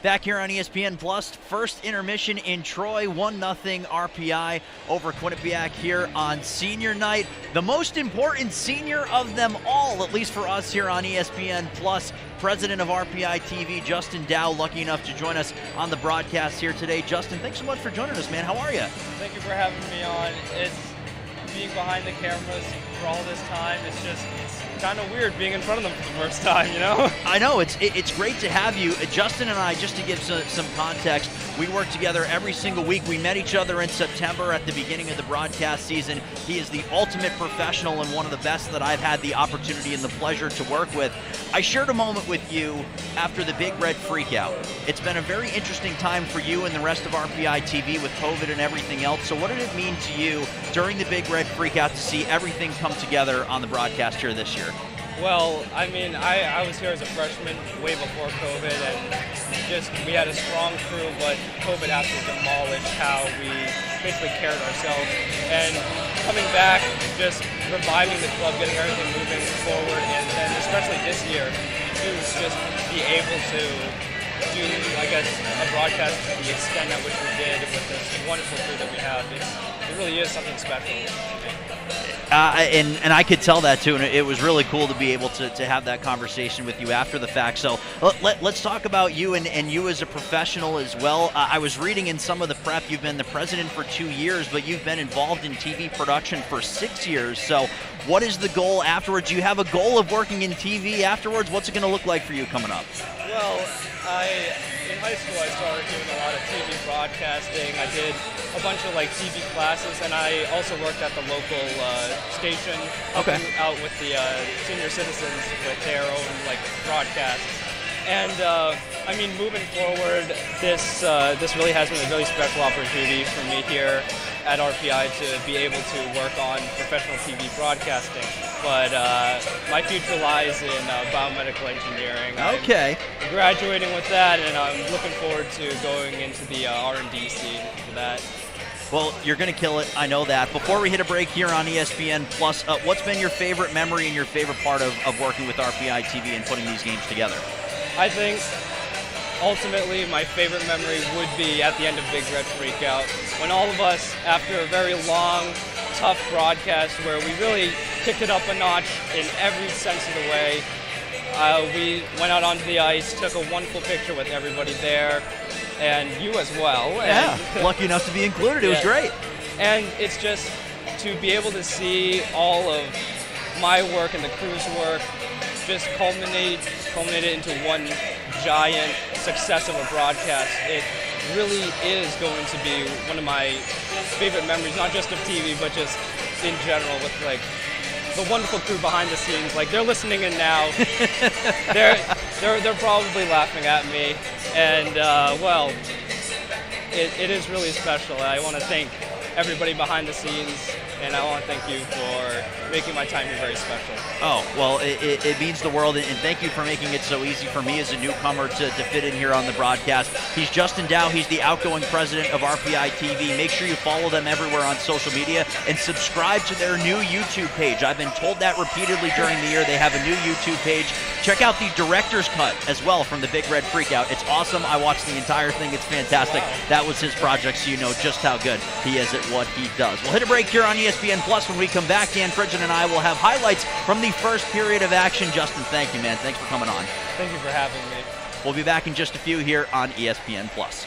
Back here on ESPN Plus, first intermission in Troy, 1-0 RPI over Quinnipiac here on senior night. The most important senior of them all, at least for us here on ESPN Plus, President of RPI TV, Justin Dao, lucky enough to join us on the broadcast here today. Justin, thanks so much for joining us, man. How are you? Thank you for having me on. It's being behind the cameras for all this time. It's kind of weird being in front of them for the first time, you know? I know, it's great to have you. Justin and I, just to give some context, we work together every single week. We met each other in September at the beginning of the broadcast season. He is the ultimate professional and one of the best that I've had the opportunity and the pleasure to work with. I shared a moment with you after the Big Red Freakout. It's been a very interesting time for you and the rest of RPI TV with COVID and everything else. So what did it mean to you during the Big Red Freakout to see everything come together on the broadcast here this year? Well, I mean, I was here as a freshman way before COVID, and we had a strong crew, but COVID absolutely demolished how we basically carried ourselves. And coming back, just reviving the club, getting everything moving forward, and then especially this year, to just be able to do, I guess, a broadcast to the extent at which we did with this wonderful crew that we have. It really is something special. And I could tell that too, and it was really cool to be able to have that conversation with you after the fact. So let's talk about you and you as a professional as well. I was reading in some of the prep, you've been the president for 2 years, but you've been involved in TV production for 6 years. So what is the goal afterwards? Do you have a goal of working in TV afterwards? What's it going to look like for you coming up? Well, in high school I started doing a lot of TV broadcasting. I did a bunch of TV classes, and I also worked at the local station, helping out with the senior citizens with their own broadcast. And I mean, moving forward, this really has been a really special opportunity for me here at RPI to be able to work on professional TV broadcasting. But my future lies in biomedical engineering. Okay. I'm graduating with that, and I'm looking forward to going into the R&D scene for that. Well, you're going to kill it. I know that. Before we hit a break here on ESPN Plus, what's been your favorite memory and your favorite part of working with RPI TV and putting these games together? I think ultimately my favorite memory would be at the end of Big Red Freakout, when all of us, after a very long, tough broadcast where we really kicked it up a notch in every sense of the way, we went out onto the ice, took a wonderful picture with everybody there, and you as well. Yeah, lucky enough to be included. It was great. And it's just to be able to see all of my work and the crew's work just culminated into one giant success of a broadcast. It really is going to be one of my favorite memories, not just of TV, but just in general, with the wonderful crew behind the scenes. They're listening in now. they're probably laughing at me, and well, it is really special. I want to thank everybody behind the scenes, and I want to thank you for making my time here very special. Oh, well, it means the world, and thank you for making it so easy for me as a newcomer to fit in here on the broadcast. He's Justin Dao. He's the outgoing president of RPI TV. Make sure you follow them everywhere on social media and subscribe to their new YouTube page. I've been told that repeatedly during the year. They have a new YouTube page. Check out the director's cut as well from the Big Red Freakout. It's awesome. I watched the entire thing. It's fantastic. Wow. That was his project, so you know just how good he is at what he does. We'll hit a break here on ESPN Plus. When we come back, Dan Frigid and I will have highlights from the first period of action. Justin, thank you, man. Thanks for coming on. Thank you for having me. We'll be back in just a few here on ESPN Plus.